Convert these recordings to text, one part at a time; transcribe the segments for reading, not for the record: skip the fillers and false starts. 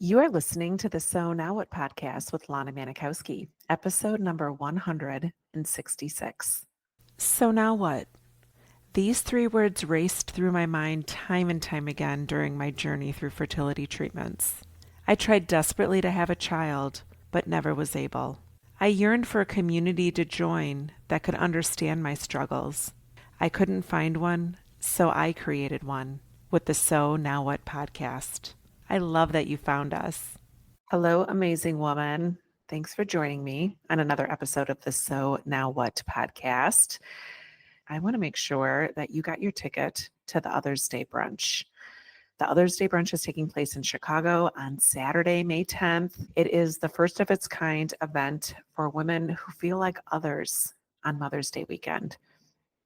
You are listening to the So Now What podcast with Lana Manikowski, episode number 166. So now what? These three words raced through my mind time and time again during my journey through fertility treatments. I tried desperately to have a child, but never was able. I yearned for a community to join that could understand my struggles. I couldn't find one, so I created one with the So Now What podcast. I love that you found us. Hello, amazing woman. Thanks for joining me on another episode of the So Now What podcast. I want to make sure that you got your ticket to the Others Day brunch. The Others Day brunch is taking place in Chicago on Saturday, May 10th. It is the first of its kind event for women who feel like others on Mother's Day weekend.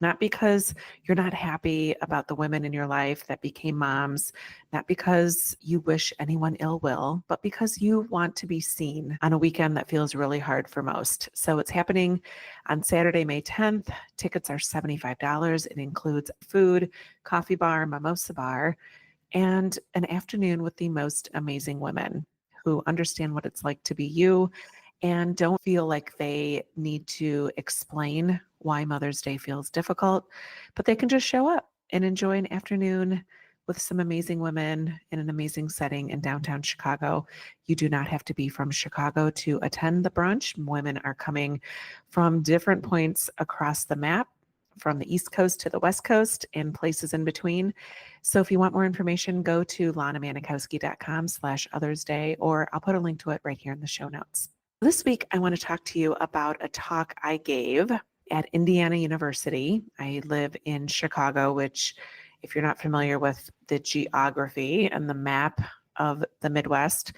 Not because you're not happy about the women in your life that became moms, not because you wish anyone ill will, but because you want to be seen on a weekend that feels really hard for most. So it's happening on Saturday, May 10th. Tickets are $75. It includes food, coffee bar, mimosa bar, and an afternoon with the most amazing women who understand what it's like to be you and don't feel like they need to explain why Mother's Day feels difficult, but they can just show up and enjoy an afternoon with some amazing women in an amazing setting in downtown Chicago. You do not have to be from Chicago to attend the brunch. Women are coming from different points across the map, from the East Coast to the West Coast and places in between. So if you want more information, go to lanamanikowski.com/othersday, or I'll put a link to it right here in the show notes. This week, I want to talk to you about a talk I gave at Indiana University. I live in Chicago, which, if you're not familiar with the geography and the map of the Midwest,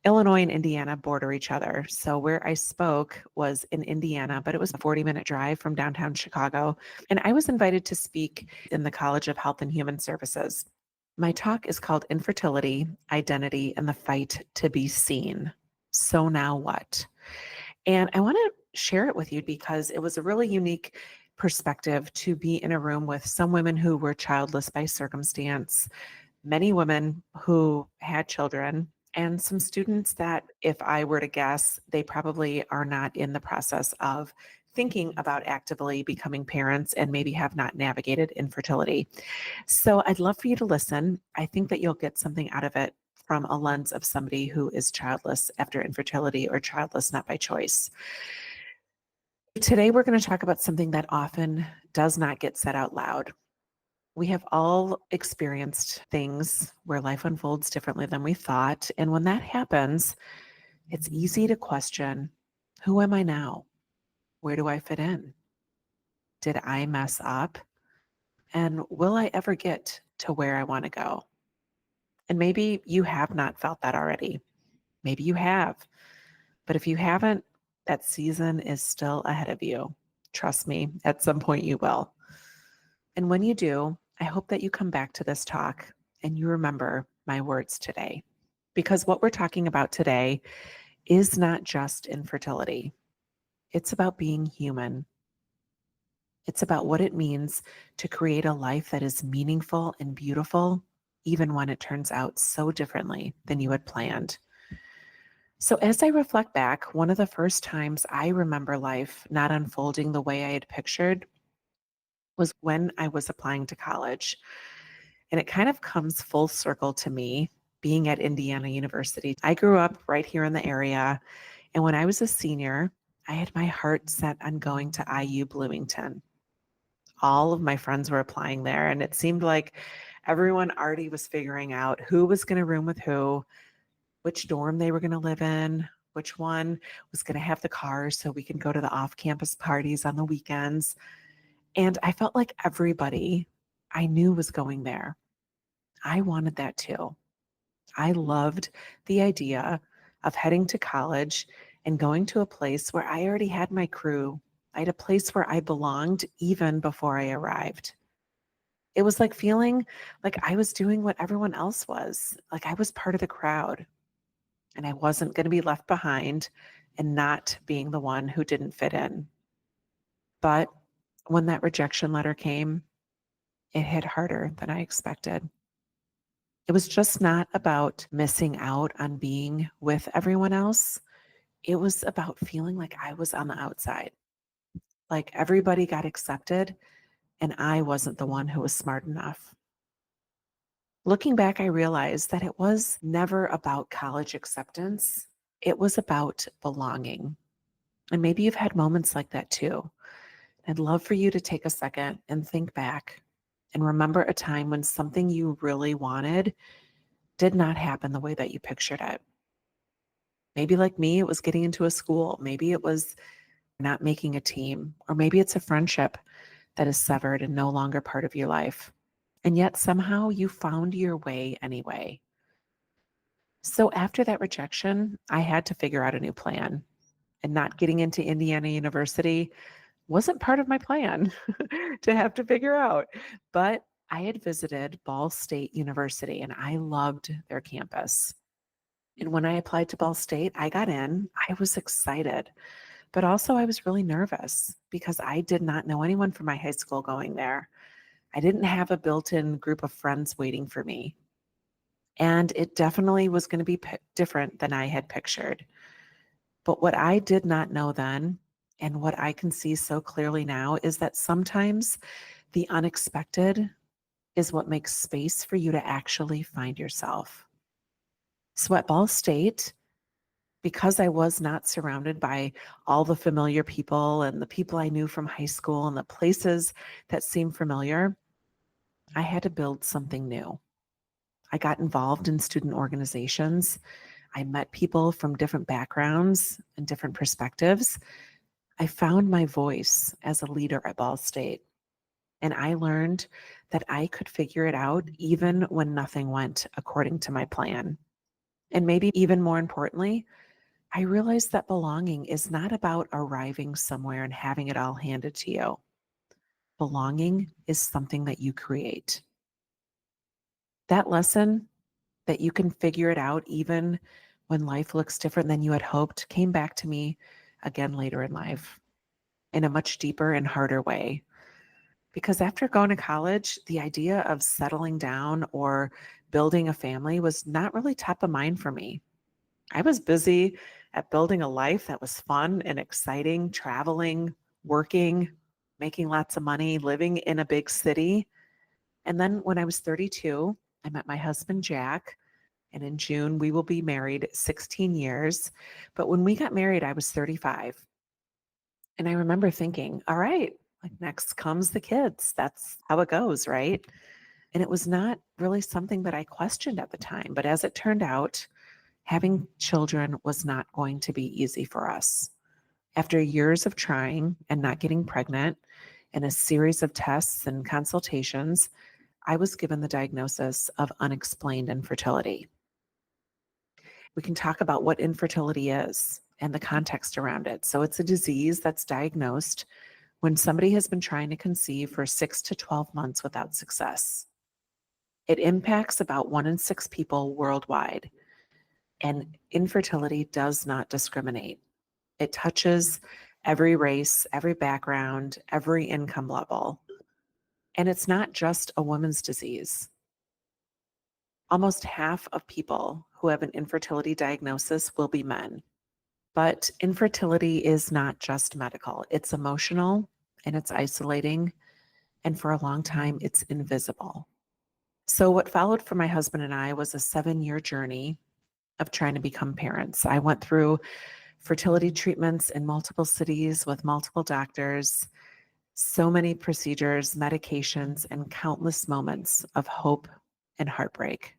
Illinois and Indiana border each other. So where I spoke was in Indiana, but it was a 40-minute drive from downtown Chicago. And I was invited to speak in the College of Health and Human Services. My talk is called Infertility, Identity, and the Fight to Be Seen. So now what? And I want to share it with you because it was a really unique perspective to be in a room with some women who were childless by circumstance, many women who had children, and some students that, if I were to guess, they probably are not in the process of thinking about actively becoming parents and maybe have not navigated infertility. So I'd love for you to listen. I think that you'll get something out of it from a lens of somebody who is childless after infertility or childless not by choice. Today, we're going to talk about something that often does not get said out loud. We have all experienced things where life unfolds differently than we thought. And when that happens, it's easy to question, who am I now? Where do I fit in? Did I mess up? And will I ever get to where I want to go? And maybe you have not felt that already. Maybe you have. But if you haven't, that season is still ahead of you. Trust me, at some point you will. And when you do, I hope that you come back to this talk and you remember my words today. Because what we're talking about today is not just infertility. It's about being human. It's about what it means to create a life that is meaningful and beautiful, even when it turns out so differently than you had planned. So as I reflect back, one of the first times I remember life not unfolding the way I had pictured was when I was applying to college. And it kind of comes full circle to me being at Indiana University. I grew up right here in the area. And when I was a senior, I had my heart set on going to IU Bloomington. All of my friends were applying there, and it seemed like everyone already was figuring out who was going to room with who, which dorm they were going to live in, which one was going to have the car so we can go to the off-campus parties on the weekends. And I felt like everybody I knew was going there. I wanted that too. I loved the idea of heading to college and going to a place where I already had my crew. I had a place where I belonged even before I arrived. It was like feeling like I was doing what everyone else was, like I was part of the crowd and I wasn't going to be left behind and not being the one who didn't fit in. But when that rejection letter came, it hit harder than I expected. It was just not about missing out on being with everyone else. It was about feeling like I was on the outside, like everybody got accepted and I wasn't the one who was smart enough. Looking back, I realized that it was never about college acceptance. It was about belonging. And maybe you've had moments like that too. I'd love for you to take a second and think back and remember a time when something you really wanted did not happen the way that you pictured it. Maybe, like me, it was getting into a school. Maybe it was not making a team, or maybe it's a friendship that is severed and no longer part of your life. And yet somehow you found your way anyway. So after that rejection, I had to figure out a new plan. And not getting into Indiana University wasn't part of my plan to have to figure out. But I had visited Ball State University and I loved their campus. And when I applied to Ball State, I got in. I was excited, but also I was really nervous because I did not know anyone from my high school going there. I didn't have a built in group of friends waiting for me. And it definitely was going to be different than I had pictured. But what I did not know then, and what I can see so clearly now, is that sometimes the unexpected is what makes space for you to actually find yourself. So at Ball State, because I was not surrounded by all the familiar people and the people I knew from high school and the places that seemed familiar, I had to build something new. I got involved in student organizations. I met people from different backgrounds and different perspectives. I found my voice as a leader at Ball State, and I learned that I could figure it out even when nothing went according to my plan. And maybe even more importantly, I realized that belonging is not about arriving somewhere and having it all handed to you. Belonging is something that you create. That lesson that you can figure it out even when life looks different than you had hoped came back to me again later in life in a much deeper and harder way. Because after going to college, the idea of settling down or building a family was not really top of mind for me. I was busy at building a life that was fun and exciting, traveling, working, making lots of money, living in a big city. And then when I was 32, I met my husband, Jack. And in June, we will be married 16 years. But when we got married, I was 35. And I remember thinking, all right, like next comes the kids. That's how it goes, right? And it was not really something that I questioned at the time. But as it turned out, having children was not going to be easy for us. After years of trying and not getting pregnant and a series of tests and consultations, I was given the diagnosis of unexplained infertility. We can talk about what infertility is and the context around it. So, it's a disease that's diagnosed when somebody has been trying to conceive for 6 to 12 months without success. It impacts about 1 in 6 people worldwide, and infertility does not discriminate. It touches every race, every background, every income level. And it's not just a woman's disease. Almost half of people who have an infertility diagnosis will be men. But infertility is not just medical, it's emotional and it's isolating. And for a long time, it's invisible. So, what followed for my husband and I was a 7-year journey of trying to become parents. I went through fertility treatments in multiple cities with multiple doctors, so many procedures, medications, and countless moments of hope and heartbreak.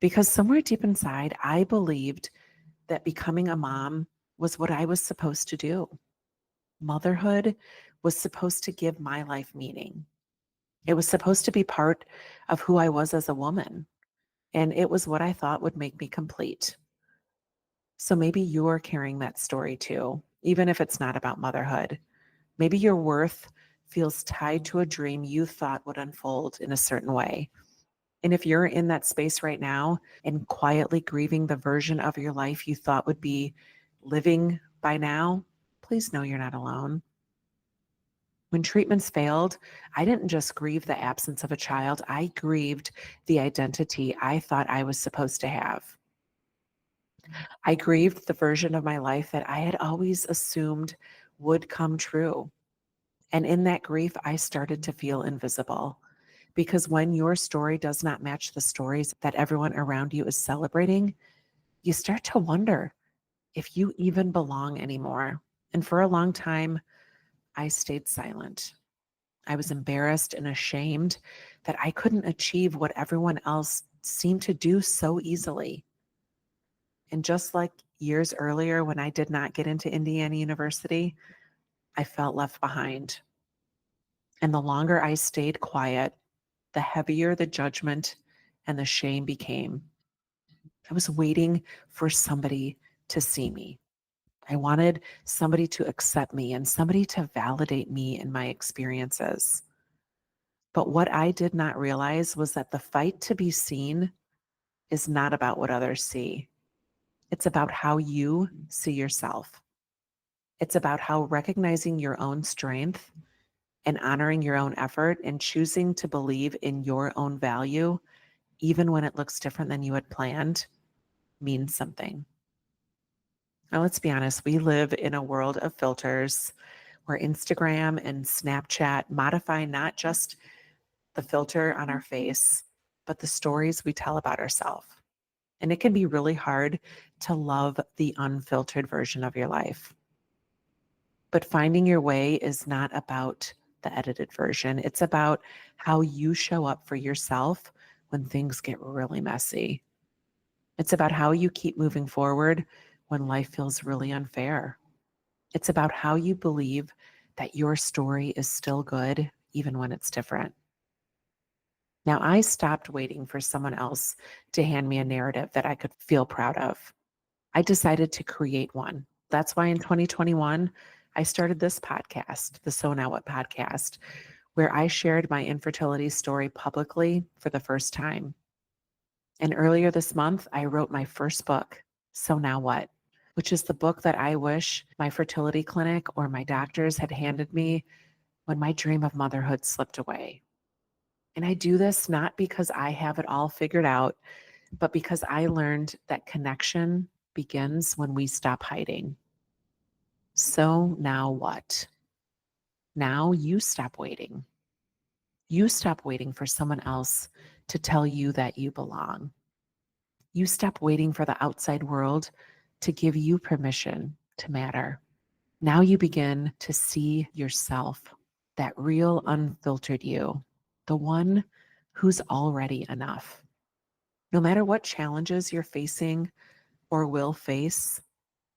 Because somewhere deep inside, I believed that becoming a mom was what I was supposed to do. Motherhood was supposed to give my life meaning. It was supposed to be part of who I was as a woman. And it was what I thought would make me complete. So maybe you're carrying that story too, even if it's not about motherhood. Maybe your worth feels tied to a dream you thought would unfold in a certain way. And if you're in that space right now and quietly grieving the version of your life you thought would be living by now, please know you're not alone. When treatments failed, I didn't just grieve the absence of a child, I grieved the identity I thought I was supposed to have. I grieved the version of my life that I had always assumed would come true. And in that grief, I started to feel invisible. Because when your story does not match the stories that everyone around you is celebrating, you start to wonder if you even belong anymore. And for a long time, I stayed silent. I was embarrassed and ashamed that I couldn't achieve what everyone else seemed to do so easily. And just like years earlier, when I did not get into Indiana University, I felt left behind. And the longer I stayed quiet, the heavier the judgment and the shame became. I was waiting for somebody to see me. I wanted somebody to accept me and somebody to validate me and my experiences. But what I did not realize was that the fight to be seen is not about what others see. It's about how you see yourself. It's about how recognizing your own strength and honoring your own effort and choosing to believe in your own value, even when it looks different than you had planned, means something. Now, let's be honest, we live in a world of filters where Instagram and Snapchat modify not just the filter on our face, but the stories we tell about ourselves. And it can be really hard to love the unfiltered version of your life. But finding your way is not about the edited version. It's about how you show up for yourself when things get really messy. It's about how you keep moving forward when life feels really unfair. It's about how you believe that your story is still good, even when it's different. Now, I stopped waiting for someone else to hand me a narrative that I could feel proud of. I decided to create one. That's why in 2021, I started this podcast, the So Now What podcast, where I shared my infertility story publicly for the first time. And earlier this month, I wrote my first book, So Now What, which is the book that I wish my fertility clinic or my doctors had handed me when my dream of motherhood slipped away. And I do this not because I have it all figured out, but because I learned that connection begins when we stop hiding. So now what? Now you stop waiting. You stop waiting for someone else to tell you that you belong. You stop waiting for the outside world to give you permission to matter. Now you begin to see yourself, that real, unfiltered you, the one who's already enough. No matter what challenges you're facing or will face,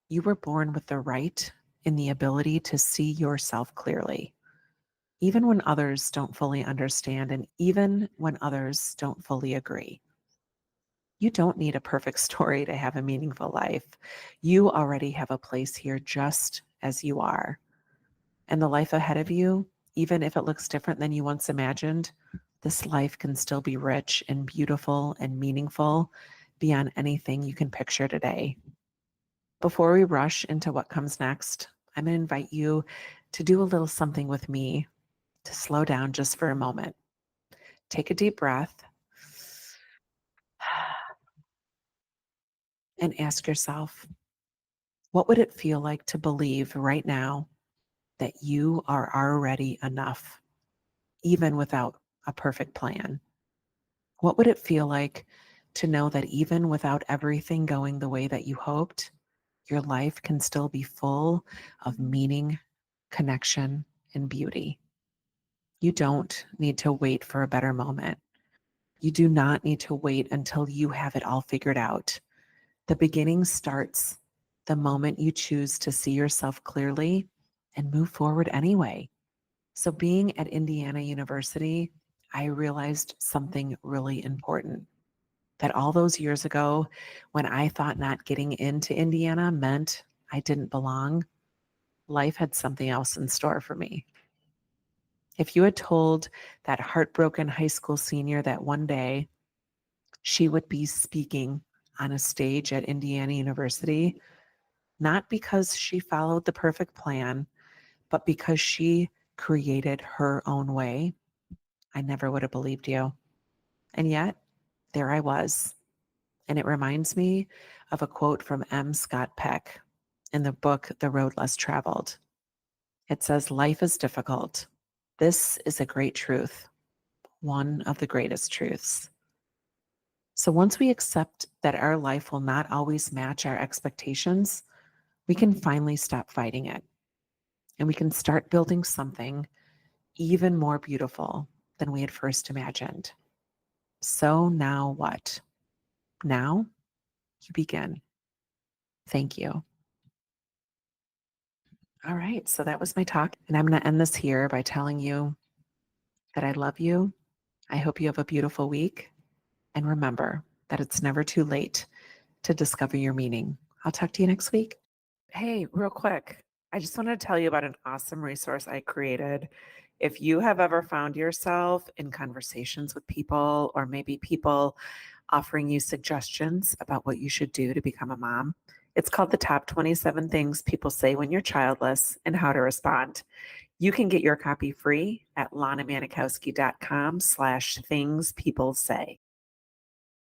you were born with the right and the ability to see yourself clearly, even when others don't fully understand and even when others don't fully agree. You don't need a perfect story to have a meaningful life. You already have a place here just as you are. And the life ahead of you, even if it looks different than you once imagined, this life can still be rich and beautiful and meaningful beyond anything you can picture today. Before we rush into what comes next, I'm going to invite you to do a little something with me to slow down just for a moment. Take a deep breath and ask yourself, what would it feel like to believe right now that you are already enough, even without a perfect plan? What would it feel like to know that even without everything going the way that you hoped, your life can still be full of meaning, connection, and beauty? You don't need to wait for a better moment. You do not need to wait until you have it all figured out. The beginning starts the moment you choose to see yourself clearly and move forward anyway. So, being at Indiana University, I realized something really important, that all those years ago, when I thought not getting into Indiana meant I didn't belong, life had something else in store for me. If you had told that heartbroken high school senior that one day she would be speaking on a stage at Indiana University, not because she followed the perfect plan, but because she created her own way, I never would have believed you. And yet, there I was. And it reminds me of a quote from M. Scott Peck in the book, The Road Less Traveled. It says, "Life is difficult. This is a great truth, one of the greatest truths." So once we accept that our life will not always match our expectations, we can finally stop fighting it. And we can start building something even more beautiful than we had first imagined. So now what? Now you begin. Thank you. All right. So that was my talk. And I'm going to end this here by telling you that I love you. I hope you have a beautiful week. And remember that it's never too late to discover your meaning. I'll talk to you next week. Hey, real quick, I just wanted to tell you about an awesome resource I created. If you have ever found yourself in conversations with people, or maybe people offering you suggestions about what you should do to become a mom, it's called The Top 27 Things People Say When You're Childless and How to Respond. You can get your copy free at lanamanikowski.com/things people say.